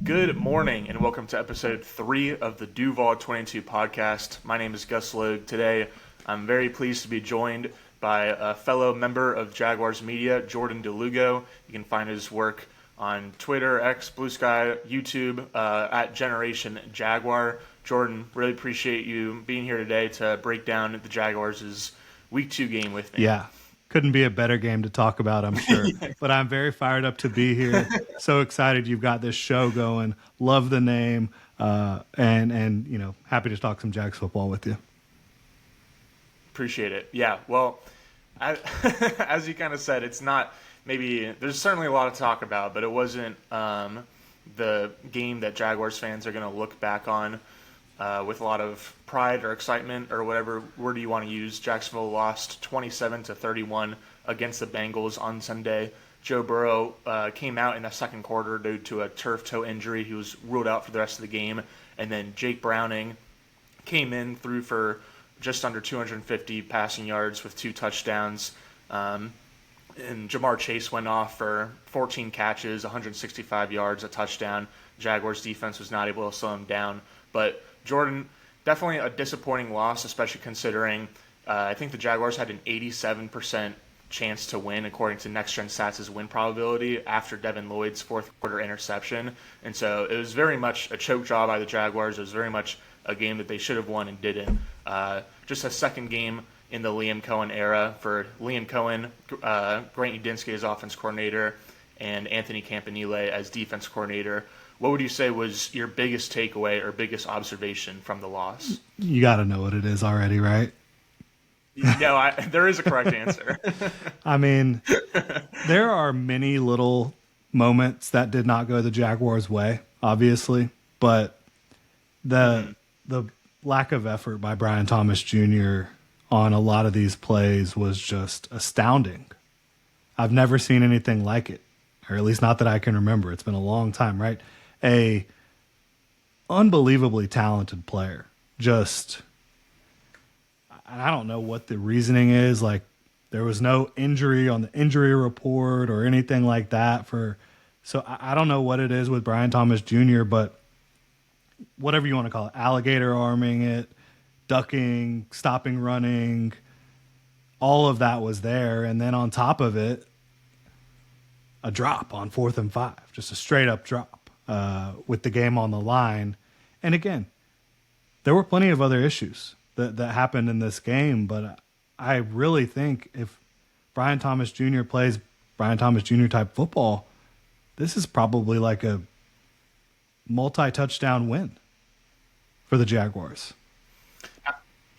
Good morning and welcome to episode 3 of the Duval 22 podcast. My name is Gus Logue. Today, I'm very pleased to be joined by a fellow member of Jaguars media, Jordan Lugo. You can find his work on Twitter, X, Blue Sky, YouTube, at Generation Jaguar. Jordan, really appreciate you being here today to break down the Jaguars' Week 2 game with me. Yeah. Couldn't be a better game to talk about, I'm sure. But I'm very fired up to be here. So excited you've got this show going. Love the name. And you know, happy to talk some Jags football with you. Appreciate it. Yeah, well, as you kind of said, it's not maybe – there's certainly a lot to talk about, but it wasn't the game that Jaguars fans are going to look back on with a lot of pride or excitement or whatever word you want to use. Jacksonville lost 27-31 against the Bengals on Sunday. Joe Burrow came out in the second quarter due to a turf toe injury. He was ruled out for the rest of the game. And then Jake Browning came in, threw for just under 250 passing yards with 2 touchdowns. And Jamar Chase went off for 14 catches, 165 yards, a touchdown. Jaguars defense was not able to slow him down. But Jordan, definitely a disappointing loss, especially considering I think the Jaguars had an 87% chance to win, according to Next Gen Stats' win probability, after Devin Lloyd's fourth quarter interception. And so it was very much a choke job by the Jaguars. It was very much a game that they should have won and didn't. Just a second game in the Liam Cohen era for Liam Cohen, Grant Udinski as offense coordinator, and Anthony Campanile as defense coordinator. What would you say was your biggest takeaway or biggest observation from the loss? You got to know what it is already, right? No, there is a correct answer. I mean, there are many little moments that did not go the Jaguars' way, obviously, but the lack of effort by Brian Thomas Jr. on a lot of these plays was just astounding. I've never seen anything like it, or at least not that I can remember. It's been a long time, right? A unbelievably talented player. Just, I don't know what the reasoning is. Like, there was no injury on the injury report or anything like that. So I don't know what it is with Brian Thomas Jr., but whatever you want to call it, alligator arming it, ducking, stopping running, all of that was there. And then on top of it, a drop on 4th and 5, just a straight up drop with the game on the line. And again, there were plenty of other issues that happened in this game, but I really think if Brian Thomas Jr. plays Brian Thomas Jr. type football, this is probably like a multi-touchdown win for the Jaguars.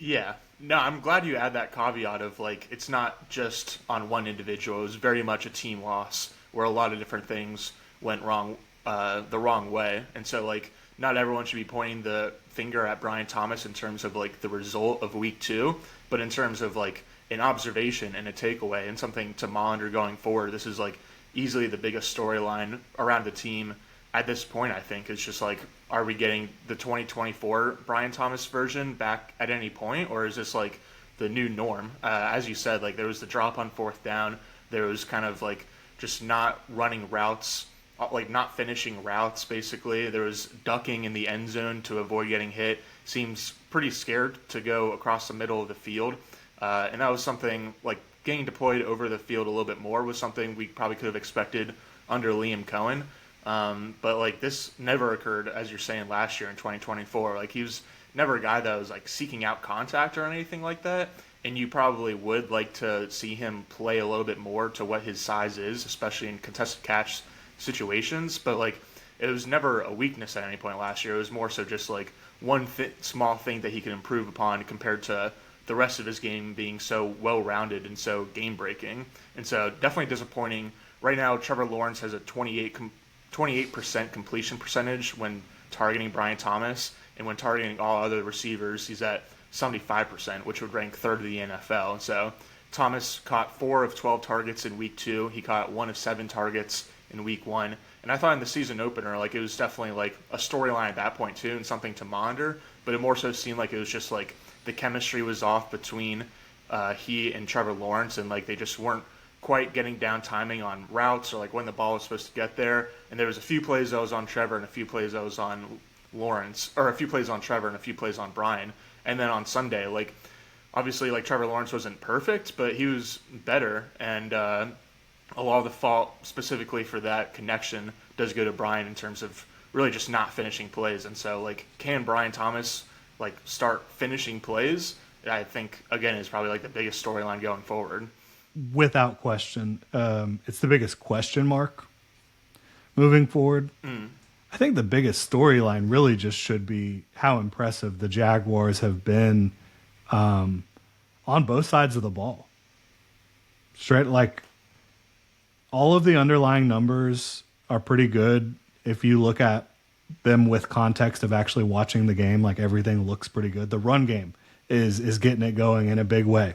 Yeah. No, I'm glad you add that caveat of, like, it's not just on one individual. It was very much a team loss where a lot of different things went wrong, the wrong way. And so, like, not everyone should be pointing the finger at Brian Thomas in terms of, like, the result of Week 2, but in terms of, like, an observation and a takeaway and something to monitor going forward. This is, like, easily the biggest storyline around the team at this point, I think. It's just, like, are we getting the 2024 Brian Thomas version back at any point, or is this, like, the new norm? As you said, like, there was the drop on 4th down. There was kind of, like, just not running routes, like not finishing routes, basically. There was ducking in the end zone to avoid getting hit. Seems pretty scared to go across the middle of the field. And that was something, like, getting deployed over the field a little bit more was something we probably could have expected under Liam Cohen. But, like, this never occurred, as you're saying, last year in 2024. Like, he was never a guy that was, like, seeking out contact or anything like that. And you probably would like to see him play a little bit more to what his size is, especially in contested catch situations. But, like, it was never a weakness at any point last year. It was more so just, like, one small thing that he could improve upon compared to the rest of his game being so well-rounded and so game-breaking. And so definitely disappointing. Right now, Trevor Lawrence has a 28% completion percentage when targeting Brian Thomas, and when targeting all other receivers, he's at 75%, which would rank 3rd in the NFL. So Thomas caught 4 of 12 targets in Week 2. He caught 1 of 7 targets in Week 1. And I thought in the season opener, like, it was definitely, like, a storyline at that point, too, and something to monitor. But it more so seemed like it was just, like, the chemistry was off between he and Trevor Lawrence, and, like, they just weren't quite getting down timing on routes or like when the ball was supposed to get there. And there was a few plays that was on Trevor and a few plays that was on Lawrence, or a few plays on Trevor and a few plays on Brian. And then on Sunday, like obviously like Trevor Lawrence wasn't perfect, but he was better. And a lot of the fault specifically for that connection does go to Brian in terms of really just not finishing plays. And so like, can Brian Thomas like start finishing plays? I think again is probably like the biggest storyline going forward. Without question. It's the biggest question mark moving forward. I think the biggest storyline really just should be how impressive the Jaguars have been on both sides of the ball. Straight, like, all of the underlying numbers are pretty good. If you look at them with context of actually watching the game, like everything looks pretty good. The run game is getting it going in a big way.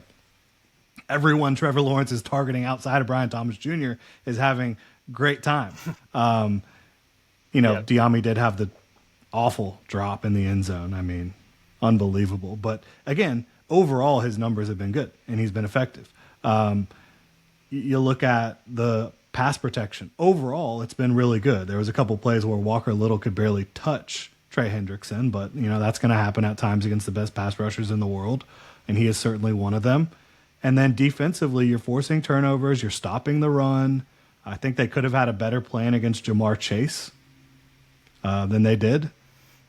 Everyone Trevor Lawrence is targeting outside of Brian Thomas Jr. is having great time. Diami did have the awful drop in the end zone. I mean, unbelievable. But again, overall, his numbers have been good and he's been effective. You look at the pass protection. Overall, it's been really good. There was a couple plays where Walker Little could barely touch Trey Hendrickson, but that's going to happen at times against the best pass rushers in the world, and he is certainly one of them. And then defensively, you're forcing turnovers, you're stopping the run. I think they could have had a better plan against Jamar Chase than they did.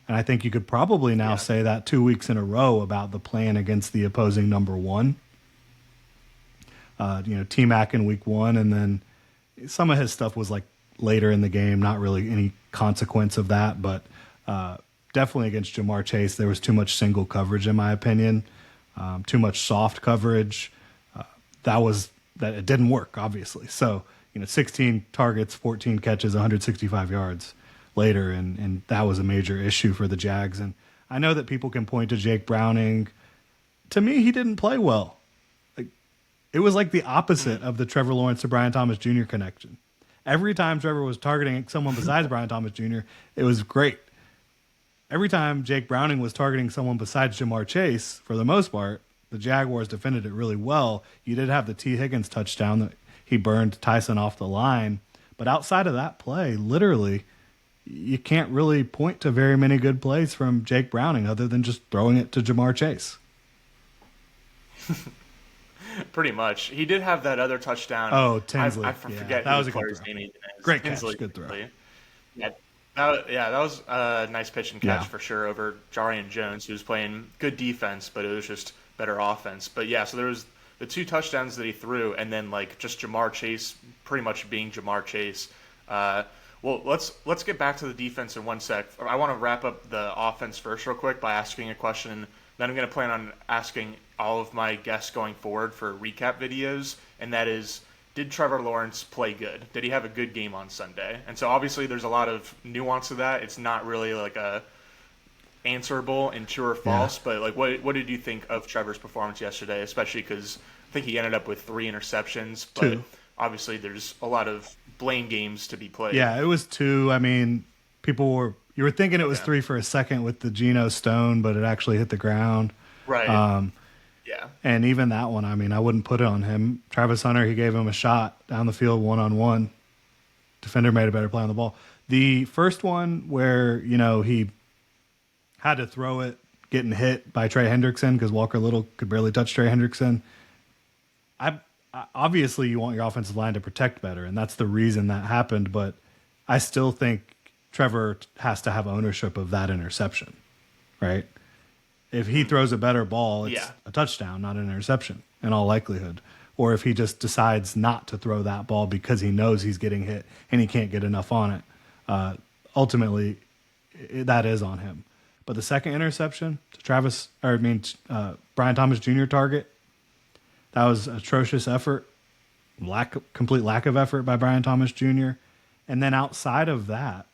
And I think you could probably now say that 2 weeks in a row about the plan against the opposing number one. T-Mac in week one, and then some of his stuff was like later in the game, not really any consequence of that, but definitely against Jamar Chase, there was too much single coverage, in my opinion, too much soft coverage. That it didn't work, obviously. So, 16 targets, 14 catches, 165 yards later, and that was a major issue for the Jags. And I know that people can point to Jake Browning. To me, he didn't play well. It was like the opposite of the Trevor Lawrence to Brian Thomas Jr. connection. Every time Trevor was targeting someone besides Brian Thomas Jr., it was great. Every time Jake Browning was targeting someone besides Jamar Chase, for the most part, the Jaguars defended it really well. You did have the T. Higgins touchdown that he burned Tyson off the line. But outside of that play, literally, you can't really point to very many good plays from Jake Browning other than just throwing it to Jamar Chase. Pretty much. He did have that other touchdown. Oh, Tinsley. I forget that was a good player's throw. name. Great Tinsley. catch. Good throw. Yeah, that was a nice pitch and catch for sure over Jarian Jones, who was playing good defense, but it was just better offense. But yeah, so there was the two touchdowns that he threw, and then like just Jamar Chase pretty much being Jamar Chase. Well, let's get back to the defense in one sec. I want to wrap up the offense first real quick by asking a question, and then I'm going to plan on asking all of my guests going forward for recap videos, and that is, did Trevor Lawrence play good? Did he have a good game on Sunday? And so obviously there's a lot of nuance to that. It's not really like a answerable in true or false, but like what did you think of Trevor's performance yesterday, especially because I think he ended up with 3 interceptions, but 2. Obviously there's a lot of blame games to be played. Yeah, it was 2. I mean, you were thinking it was 3 for a second with the Geno Stone, but it actually hit the ground. Right. Yeah. And even that one, I mean, I wouldn't put it on him. Travis Hunter, he gave him a shot down the field one-on-one. Defender made a better play on the ball. The first one where, he had to throw it, getting hit by Trey Hendrickson because Walker Little could barely touch Trey Hendrickson. Obviously, you want your offensive line to protect better, and that's the reason that happened. But I still think Trevor has to have ownership of that interception, right? If he throws a better ball, it's a touchdown, not an interception in all likelihood. Or if he just decides not to throw that ball because he knows he's getting hit and he can't get enough on it, ultimately that is on him. But the second interception to Brian Thomas Jr. target, that was atrocious effort, complete lack of effort by Brian Thomas Jr. And then outside of that,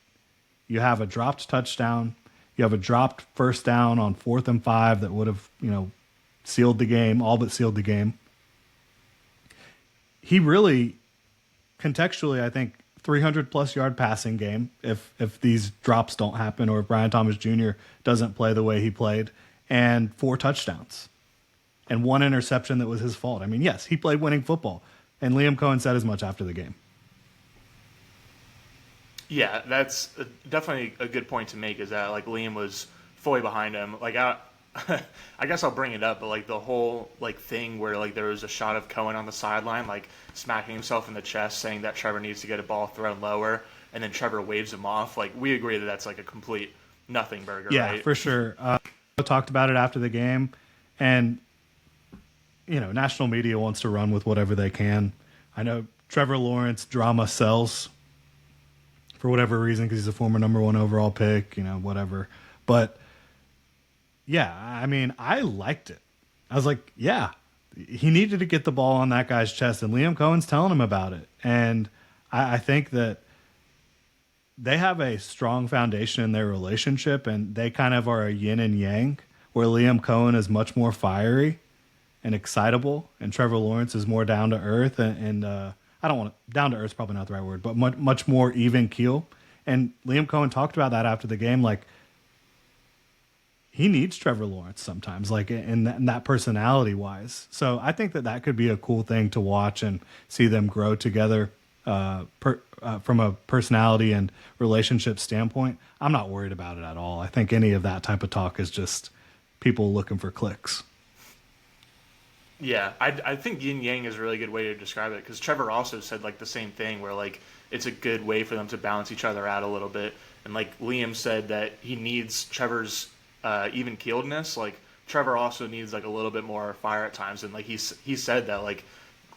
you have a dropped touchdown. You have a dropped first down on 4th and 5 that would have, sealed the game, all but sealed the game. He really, contextually, I think, 300-plus yard passing game if these drops don't happen or if Brian Thomas Jr. doesn't play the way he played, and 4 touchdowns and 1 interception that was his fault. I mean, yes, he played winning football. And Liam Cohen said as much after the game. Yeah, that's definitely a good point to make. Is that like Liam was fully behind him? Like I guess I'll bring it up, but like the whole like thing where like there was a shot of Cohen on the sideline, like smacking himself in the chest, saying that Trevor needs to get a ball thrown lower, and then Trevor waves him off. Like we agree that that's like a complete nothing burger. Yeah, right? for sure. Talked about it after the game, and national media wants to run with whatever they can. I know Trevor Lawrence drama sells for whatever reason because he's a former number 1 overall pick, whatever. But yeah, I mean, I liked it. I was like, yeah, he needed to get the ball on that guy's chest, and Liam Cohen's telling him about it. And I think that they have a strong foundation in their relationship, and they kind of are a yin and yang, where Liam Cohen is much more fiery and excitable, and Trevor Lawrence is more down to earth and I don't want to, down to earth is probably not the right word, but much more even keel. And Liam Cohen talked about that after the game, like he needs Trevor Lawrence sometimes, like in that personality wise. So I think that could be a cool thing to watch and see them grow together from a personality and relationship standpoint. I'm not worried about it at all. I think any of that type of talk is just people looking for clicks. Yeah, I think yin yang is a really good way to describe it, because Trevor also said like the same thing, where like it's a good way for them to balance each other out a little bit. And like Liam said that he needs Trevor's even keeledness. Like Trevor also needs like a little bit more fire at times, and like he said that like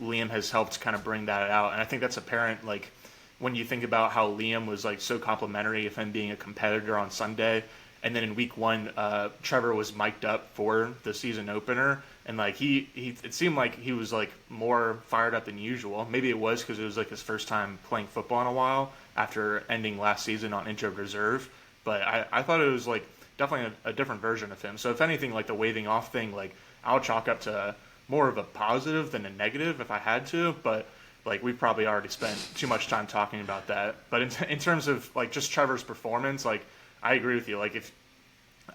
Liam has helped kind of bring that out. And I think that's apparent like when you think about how Liam was like so complimentary of him being a competitor on Sunday. And then in week 1, Trevor was mic'd up for the season opener, and like he it seemed like he was like more fired up than usual. Maybe it was because it was like his first time playing football in a while after ending last season on injured reserve. But I thought it was like definitely a different version of him. So if anything, like the waving off thing, like I'll chalk up to more of a positive than a negative if I had to. But like we've probably already spent too much time talking about that. But in terms of like just Trevor's performance, like I agree with you. Like if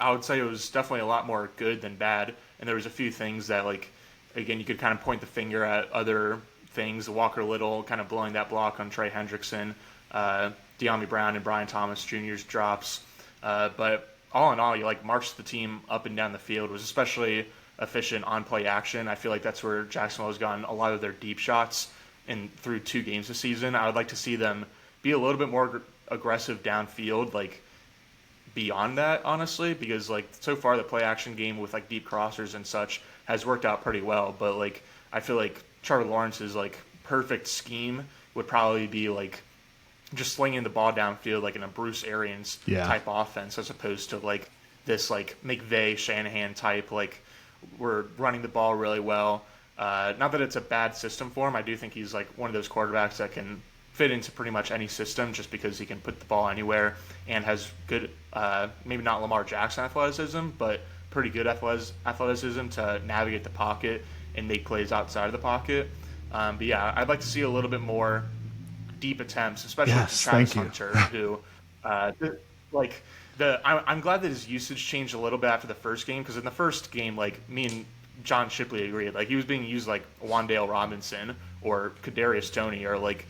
I would say it was definitely a lot more good than bad, and there was a few things that like again you could kind of point the finger at other things. Walker Little kind of blowing that block on Trey Hendrickson, De'Ami Brown and Brian Thomas Jr.'s drops, but all in all, you like marched the team up and down the field. Was especially efficient on play action. I feel like that's where Jacksonville has gotten a lot of their deep shots in through 2 games this season. I would like to see them be a little bit more aggressive downfield, like beyond that, honestly, because like so far the play action game with like deep crossers and such has worked out pretty well. But like I feel like Trevor Lawrence's like perfect scheme would probably be like just slinging the ball downfield like in a Bruce Arians type offense, as opposed to like this like McVay Shanahan type, like we're running the ball really well. Not that it's a bad system for him. I do think he's like one of those quarterbacks that can fit into pretty much any system just because he can put the ball anywhere and has good, maybe not Lamar Jackson athleticism, but pretty good athleticism to navigate the pocket and make plays outside of the pocket. But yeah, I'd like to see a little bit more deep attempts, especially Travis Hunter, who like I'm glad that his usage changed a little bit after the first game, because in the first game, like me and John Shipley agreed, like he was being used like Wan'Dale Robinson or Kadarius Toney or like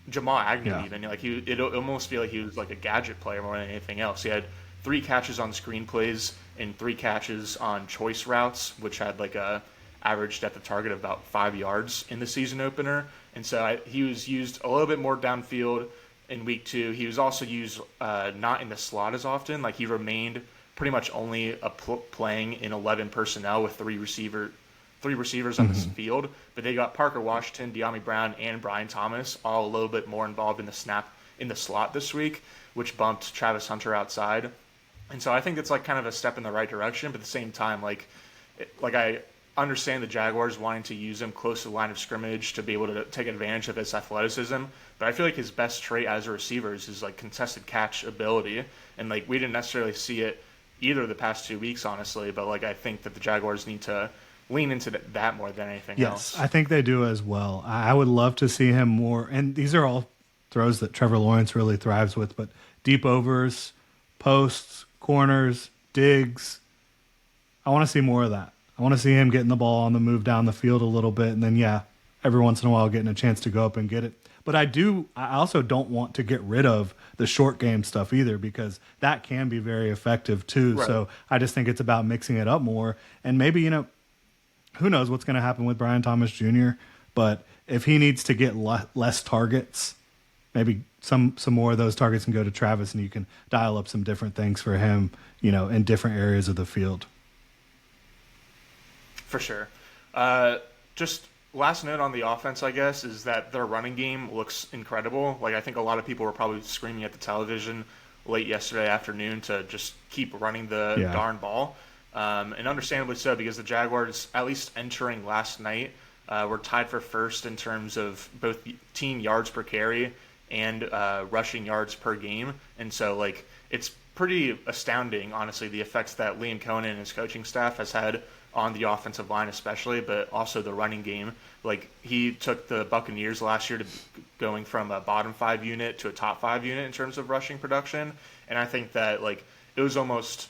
Jamal Agnew even. Like it almost feel like he was like a gadget player more than anything else. He had 3 catches on screen plays and 3 catches on choice routes, which had like a averaged at the target of about 5 yards in the season opener. And so he was used a little bit more downfield in week 2. He was also used not in the slot as often. Like he remained pretty much only playing in 11 personnel with 3 receivers on this field, but they got Parker Washington, De'Ami Brown, and Brian Thomas all a little bit more involved in the slot this week, which bumped Travis Hunter outside. And so I think it's like kind of a step in the right direction, but at the same time, like I understand the Jaguars wanting to use him close to the line of scrimmage to be able to take advantage of his athleticism, but I feel like his best trait as a receiver is his like contested catch ability, and like we didn't necessarily see it either of the past 2 weeks, honestly, but like I think that the Jaguars need to lean into that more than anything else. Yes, I think they do as well. I would love to see him more, and these are all throws that Trevor Lawrence really thrives with, but deep overs, posts, corners, digs. I want to see more of that. I want to see him getting the ball on the move down the field a little bit, and then, every once in a while getting a chance to go up and get it. But I also don't want to get rid of the short game stuff either, because that can be very effective too. Right. So I just think it's about mixing it up more. And maybe, who knows what's going to happen with Brian Thomas Jr., but if he needs to get less targets, maybe some more of those targets can go to Travis, and you can dial up some different things for him, in different areas of the field. For sure. Just last note on the offense, I guess, is that their running game looks incredible. Like, I think a lot of people were probably screaming at the television late yesterday afternoon to just keep running the darn ball. And understandably so, because the Jaguars, at least entering last night, were tied for first in terms of both team yards per carry and rushing yards per game. And so, it's pretty astounding, honestly, the effects that Liam Cohen and his coaching staff has had on the offensive line especially, but also the running game. He took the Buccaneers last year to going from a bottom 5 unit to a top 5 unit in terms of rushing production. And I think that, it was almost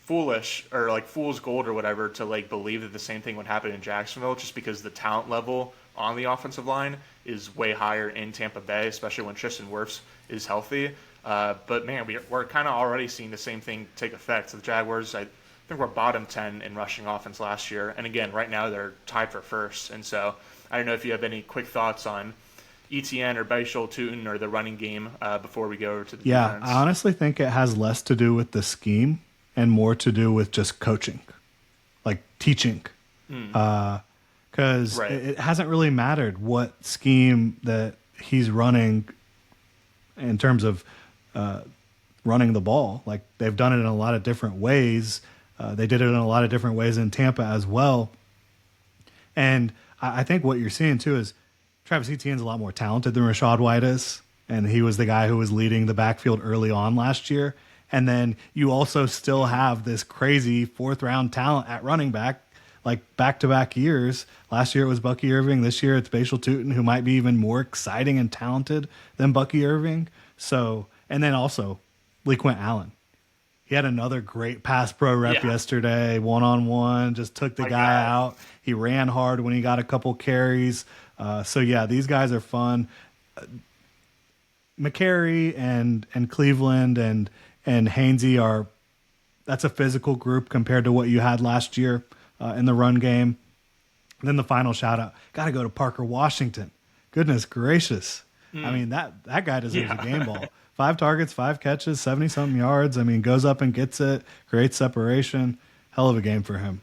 foolish or fool's gold or whatever to believe that the same thing would happen in Jacksonville, just because the talent level on the offensive line is way higher in Tampa Bay, especially when Tristan Wirfs is healthy. But man, we're kind of already seeing the same thing take effect. So the Jaguars, I think we're bottom 10 in rushing offense last year. And again, right now they're tied for first. And so I don't know if you have any quick thoughts on ETN or Bashal Tootin or the running game before we go over to the defense. I honestly think it has less to do with the scheme and more to do with just coaching, teaching. Because it hasn't really mattered what scheme that he's running in terms of running the ball. They've done it in a lot of different ways. They did it in a lot of different ways in Tampa as well. And I think what you're seeing too is Travis Etienne's a lot more talented than Rachaad White is. And he was the guy who was leading the backfield early on last year. And then you also still have this crazy 4th round talent at running back, back-to-back years. Last year it was Bucky Irving. This year it's Bashal Tootin, who might be even more exciting and talented than Bucky Irving. So, and then also LeQuint Allen. He had another great pass pro rep yesterday, one-on-one, just took the guy out. He ran hard when he got a couple carries. These guys are fun. McCary and Cleveland and Hainsey that's a physical group compared to what you had last year in the run game. And then the final shout out, got to go to Parker Washington. Goodness gracious. I mean, that guy deserves a game ball. 5 targets, 5 catches, 70-something yards. I mean, goes up and gets it, creates separation. Hell of a game for him.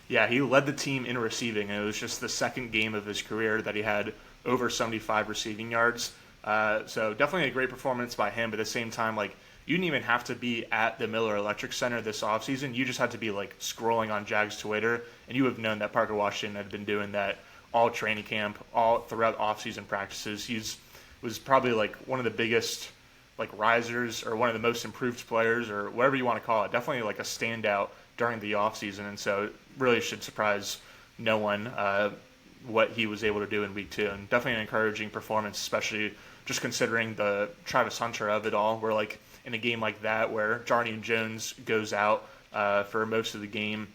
Yeah, he led the team in receiving, and it was just the second game of his career that he had over 75 receiving yards. So definitely a great performance by him, but at the same time, you didn't even have to be at the Miller Electric Center this offseason. You just had to be scrolling on Jags Twitter, and you would have known that Parker Washington had been doing that all training camp, all throughout offseason practices. Was probably one of the biggest risers, or one of the most improved players, or whatever you want to call it. Definitely a standout during the offseason, and so it really should surprise no one what he was able to do in week 2. And definitely an encouraging performance, especially just considering the Travis Hunter of it all, where in a game like that where Jarnian Jones goes out for most of the game,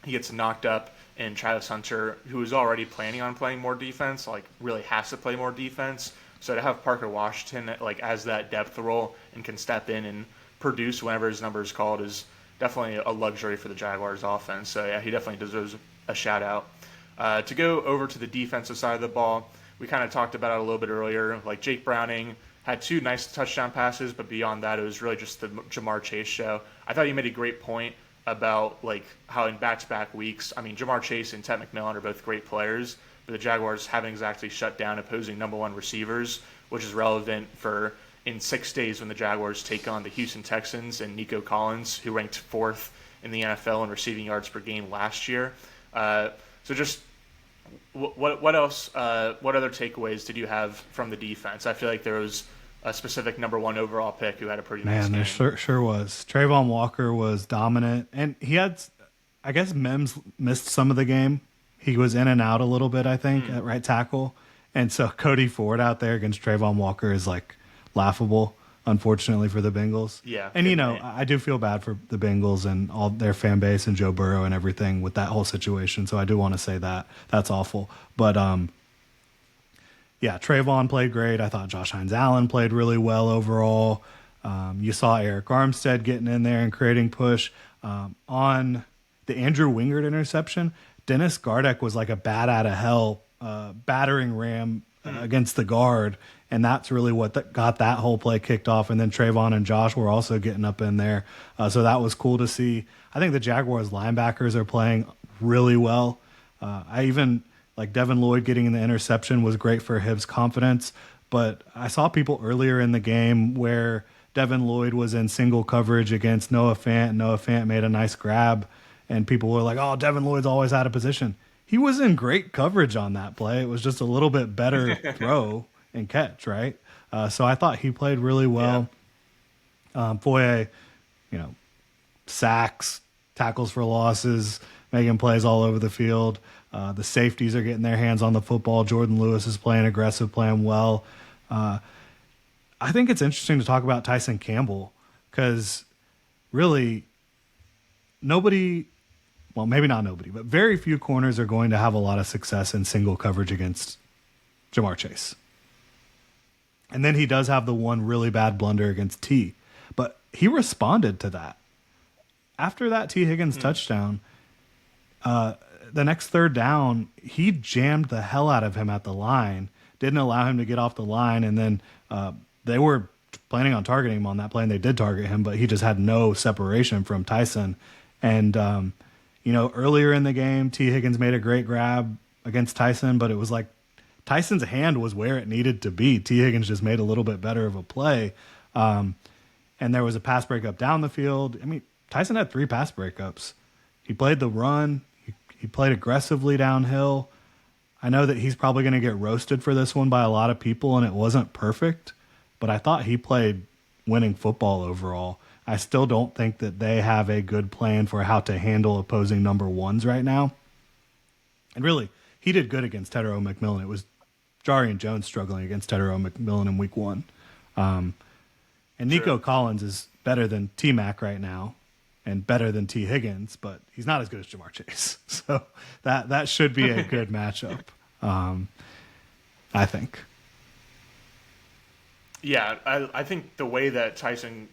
he gets knocked up, and Travis Hunter, who was already planning on playing more defense, really has to play more defense. So to have Parker Washington as that depth role and can step in and produce whenever his number is called is definitely a luxury for the Jaguars offense. So yeah, he definitely deserves a shout out. To go over to the defensive side of the ball, we kind of talked about it a little bit earlier. Jake Browning had 2 nice touchdown passes, but beyond that, it was really just the Jamar Chase show. I thought you made a great point about how in back-to-back weeks, I mean, Jamar Chase and Ted McMillan are both great players, but the Jaguars haven't exactly shut down opposing number 1 receivers, which is relevant for in 6 days when the Jaguars take on the Houston Texans and Nico Collins, who ranked 4th in the NFL in receiving yards per game last year. So just what else? What other takeaways did you have from the defense? I feel like there was a specific number 1 overall pick who had a pretty nice game. There sure was. Trayvon Walker was dominant, and he had, I guess, Mims missed some of the game. He was in and out a little bit, I think, at right tackle. And so Cody Ford out there against Trayvon Walker is laughable. unfortunately for the Bengals. Yeah. And, I do feel bad for the Bengals and all their fan base and Joe Burrow and everything with that whole situation. So I do want to say that. That's awful. But, yeah, Trayvon played great. I thought Josh Hines-Allen played really well overall. You saw Eric Armstead getting in there and creating push. On the Andrew Wingard interception, Dennis Gardeck was like a bat out of hell battering ram against the guard, and that's really what got that whole play kicked off. And then Trayvon and Josh were also getting up in there, so that was cool to see. I think the Jaguars linebackers are playing really well. I even like Devin Lloyd getting in the interception was great for his confidence, but I saw people earlier in the game where Devin Lloyd was in single coverage against Noah Fant. Noah Fant made a nice grab, and people were like, oh, Devin Lloyd's always out of position. He was in great coverage on that play. It was just a little bit better throw and catch, right? So I thought he played really well. Yeah. Foye, sacks, tackles for losses, making plays all over the field. The safeties are getting their hands on the football. Jordan Lewis is playing aggressive, playing well. I think it's interesting to talk about Tyson Campbell because really nobody – well, maybe not nobody, but very few corners are going to have a lot of success in single coverage against Jamar Chase. And then he does have the one really bad blunder against T. But he responded to that. After that T. Higgins touchdown, the next third down, he jammed the hell out of him at the line, didn't allow him to get off the line, and then they were planning on targeting him on that play, and they did target him, but he just had no separation from Tyson. And earlier in the game, T. Higgins made a great grab against Tyson, but it was like Tyson's hand was where it needed to be. T. Higgins just made a little bit better of a play. And there was a pass breakup down the field. I mean, Tyson had 3 pass breakups. He played the run. He played aggressively downhill. I know that he's probably going to get roasted for this one by a lot of people, and it wasn't perfect, but I thought he played winning football overall. I still don't think that they have a good plan for how to handle opposing number ones right now. And really, he did good against Tedero McMillan. It was Jarian Jones struggling against Tedero McMillan in week 1. And Nico Collins is better than T-Mac right now and better than T. Higgins, but he's not as good as Jamar Chase. So that should be a good matchup, I think. Yeah, I think the way that Tyson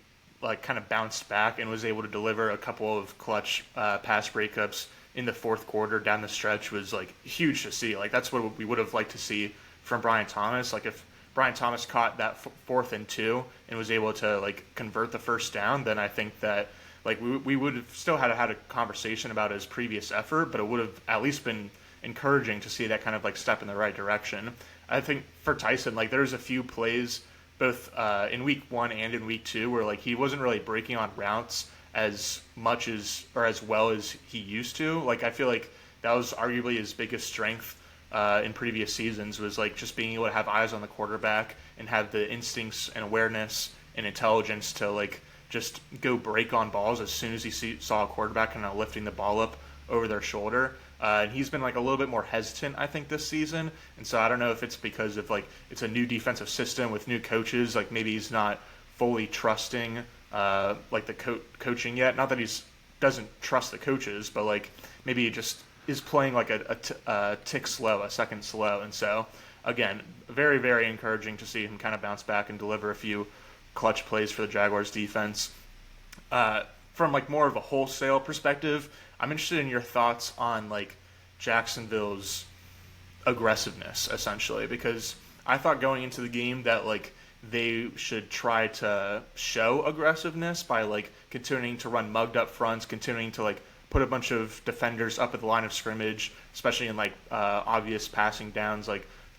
kind of bounced back and was able to deliver a couple of clutch pass breakups in the fourth quarter down the stretch was huge to see. That's what we would have liked to see from Brian Thomas. If Brian Thomas caught that 4th and 2 and was able to convert the first down, then I think that we would have still had a conversation about his previous effort, but it would have at least been encouraging to see that kind of step in the right direction. I think for Tyson, there's a few plays both in week 1 and in week 2 where he wasn't really breaking on routes as much as or as well as he used to. I feel like that was arguably his biggest strength in previous seasons was just being able to have eyes on the quarterback and have the instincts and awareness and intelligence to just go break on balls as soon as he saw a quarterback kind of lifting the ball up over their shoulder. And he's been a little bit more hesitant, I think, this season. And so I don't know if it's because of it's a new defensive system with new coaches. Maybe he's not fully trusting the coaching yet. Not that he doesn't trust the coaches, but maybe he just is playing a tick slow, a second slow. And so again, very, very encouraging to see him kind of bounce back and deliver a few clutch plays for the Jaguars defense. From more of a wholesale perspective, I'm interested in your thoughts on Jacksonville's aggressiveness, essentially, because I thought going into the game that they should try to show aggressiveness by continuing to run mugged up fronts, continuing to put a bunch of defenders up at the line of scrimmage, especially in obvious passing downs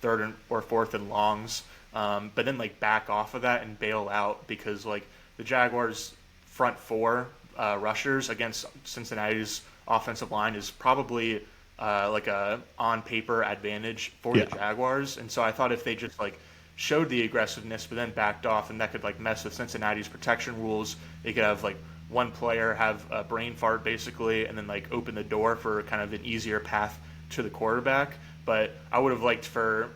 3rd or 4th and longs, but then back off of that and bail out because the Jaguars' front 4 rushers against Cincinnati's offensive line is probably a on paper advantage for the Jaguars. And so I thought if they just showed the aggressiveness but then backed off, and that could mess with Cincinnati's protection rules. They could have one player have a brain fart basically and then open the door for kind of an easier path to the quarterback. But I would have liked for,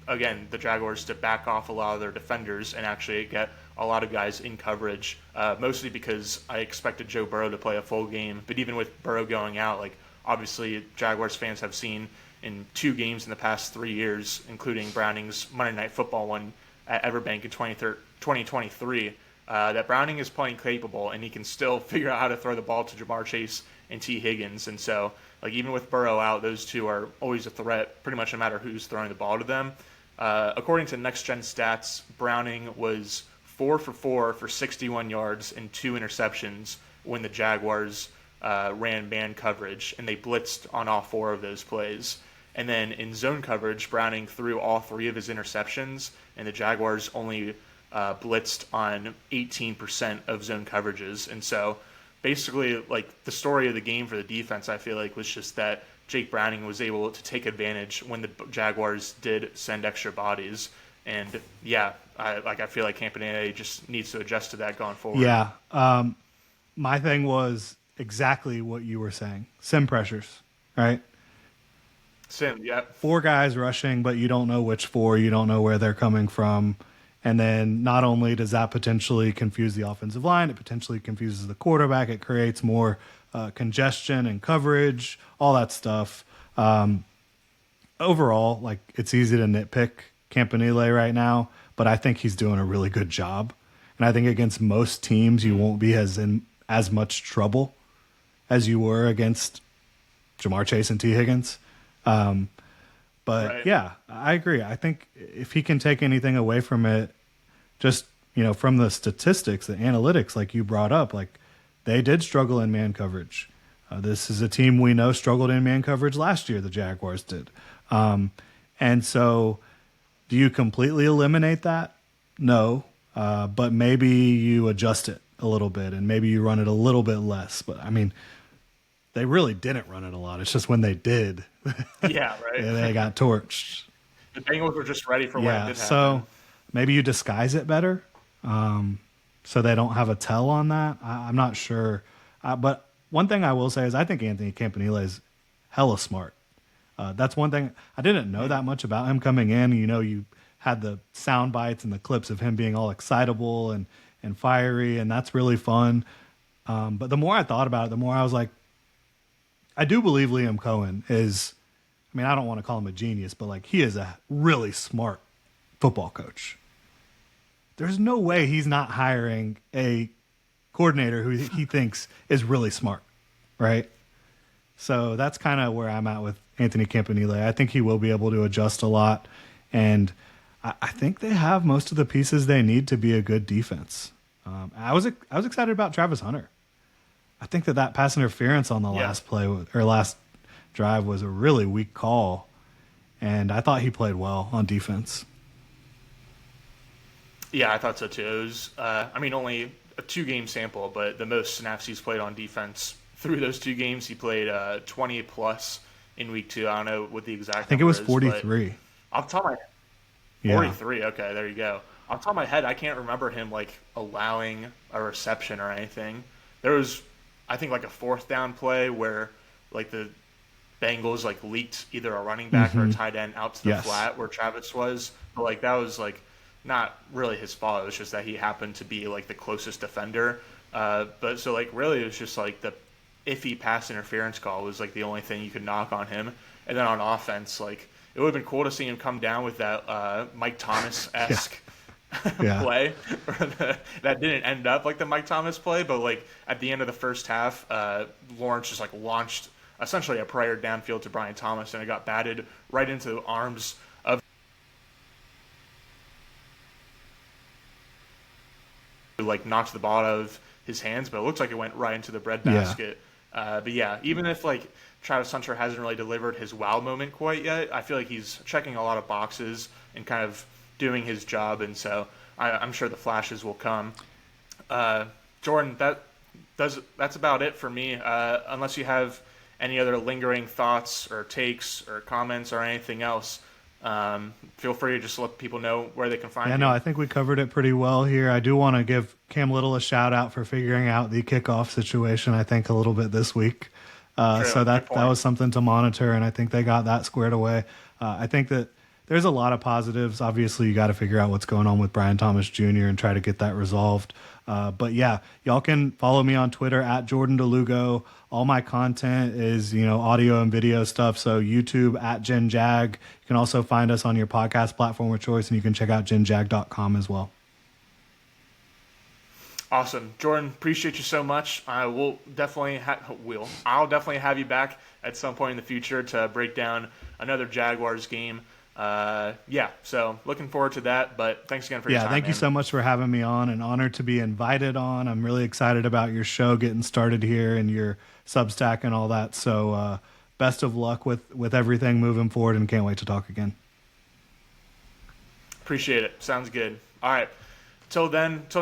again, the Jaguars to back off a lot of their defenders and actually get a lot of guys in coverage, mostly because I expected Joe Burrow to play a full game. But even with Burrow going out, like obviously Jaguars fans have seen in 2 games in the past 3 years, including Browning's Monday Night Football one at Everbank in 2023, that Browning is playing capable and he can still figure out how to throw the ball to Jamar Chase and T. Higgins. And so, like, even with Burrow out, those two are always a threat pretty much no matter who's throwing the ball to them. According to Next Gen Stats, Browning was 4 for 4 for 61 yards and 2 interceptions when the Jaguars ran man coverage, and they blitzed on all 4 of those plays. And then in zone coverage, Browning threw all 3 of his interceptions, and the Jaguars only blitzed on 18% of zone coverages. And so basically, like, the story of the game for the defense, I feel like, was just that Jake Browning was able to take advantage when the Jaguars did send extra bodies. And yeah, I feel like Campanile just needs to adjust to that going forward. Yeah. My thing was exactly what you were saying. Sim pressures, right? Sim, yeah. 4 guys rushing, but you don't know which 4. You don't know where they're coming from. And then not only does that potentially confuse the offensive line, it potentially confuses the quarterback. It creates more congestion and coverage, all that stuff. Overall, like, it's easy to nitpick Campanile right now, but I think he's doing a really good job. And I think against most teams, you won't be in as much trouble as you were against Jamar Chase and T. Higgins. But right. Yeah, I agree. I think if he can take anything away from it, just, from the statistics, the analytics, like you brought up, like, they did struggle in man coverage. This is a team we know struggled in man coverage last year. The Jaguars did. And so do you completely eliminate that? No. But maybe you adjust it a little bit and maybe you run it a little bit less. But I mean, they really didn't run it a lot. It's just when they did, yeah, right. they got torched. The Bengals were just ready for when it did happen. So maybe you disguise it better, so they don't have a tell on that. I'm not sure. But one thing I will say is I think Anthony Campanile is hella smart. That's one thing. I didn't know that much about him coming in. You had the sound bites and the clips of him being all excitable and fiery, and that's really fun. But the more I thought about it, the more I was like, I do believe Liam Cohen is, I mean, I don't want to call him a genius, but like, he is a really smart football coach. There's no way he's not hiring a coordinator who he thinks is really smart, right? So that's kind of where I'm at with Anthony Campanile. I think he will be able to adjust a lot, and I think they have most of the pieces they need to be a good defense. I was excited about Travis Hunter. I think that pass interference on the last play or last drive was a really weak call, and I thought he played well on defense. Yeah, I thought so too. It was, only a 2-game sample, but the most snaps he's played on defense through those 2 games. He played 20 plus in week 2. I don't know what the exact. I think it was 43. Off the top of my head, 43. Okay, there you go. Off the top of my head, I can't remember him like allowing a reception or anything. There was, I think, like a 4th down play where like the Bengals like leaked either a running back or a tight end out to the flat where Travis was, but like that was like not really his fault. It was just that he happened to be like the closest defender. But so like really it was just like the iffy pass interference call was like the only thing you could knock on him. And then on offense, like it would have been cool to see him come down with that Mike Thomas-esque play that didn't end up like the Mike Thomas play, but like at the end of the first half, Lawrence just like launched essentially a prayer downfield to Brian Thomas, and it got batted right into the arms of like knocked the ball out of his hands, but it looks like it went right into the breadbasket. But yeah, even if like Travis Hunter hasn't really delivered his wow moment quite yet, I feel like he's checking a lot of boxes and kind of doing his job, and so I'm sure the flashes will come. Jordan, that's about it for me. Unless you have any other lingering thoughts or takes or comments or anything else, feel free to just let people know where they can find you. Yeah, no, I think we covered it pretty well here. I do want to give Cam Little a shout out for figuring out the kickoff situation, I think, a little bit this week. So that was something to monitor, and I think they got that squared away. I think that there's a lot of positives. Obviously, you got to figure out what's going on with Brian Thomas Jr. and try to get that resolved. But yeah, y'all can follow me on Twitter at Jordan DeLugo. All my content is, audio and video stuff. So YouTube at GenJag. You can also find us on your podcast platform of choice, and you can check out genjag.com as well. Awesome. Jordan, appreciate you so much. I'll definitely have you back at some point in the future to break down another Jaguars game. So looking forward to that, but thanks again for your time. Thank you so much for having me on. An honor to be invited on. I'm really excited about your show getting started here and your Substack and all that. So best of luck with everything moving forward, and can't wait to talk again. Appreciate it. Sounds good. All right. Till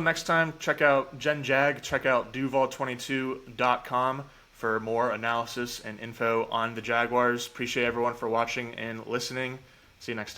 next time, check out GenJag, check out Duval22.com for more analysis and info on the Jaguars. Appreciate everyone for watching and listening. See you next time.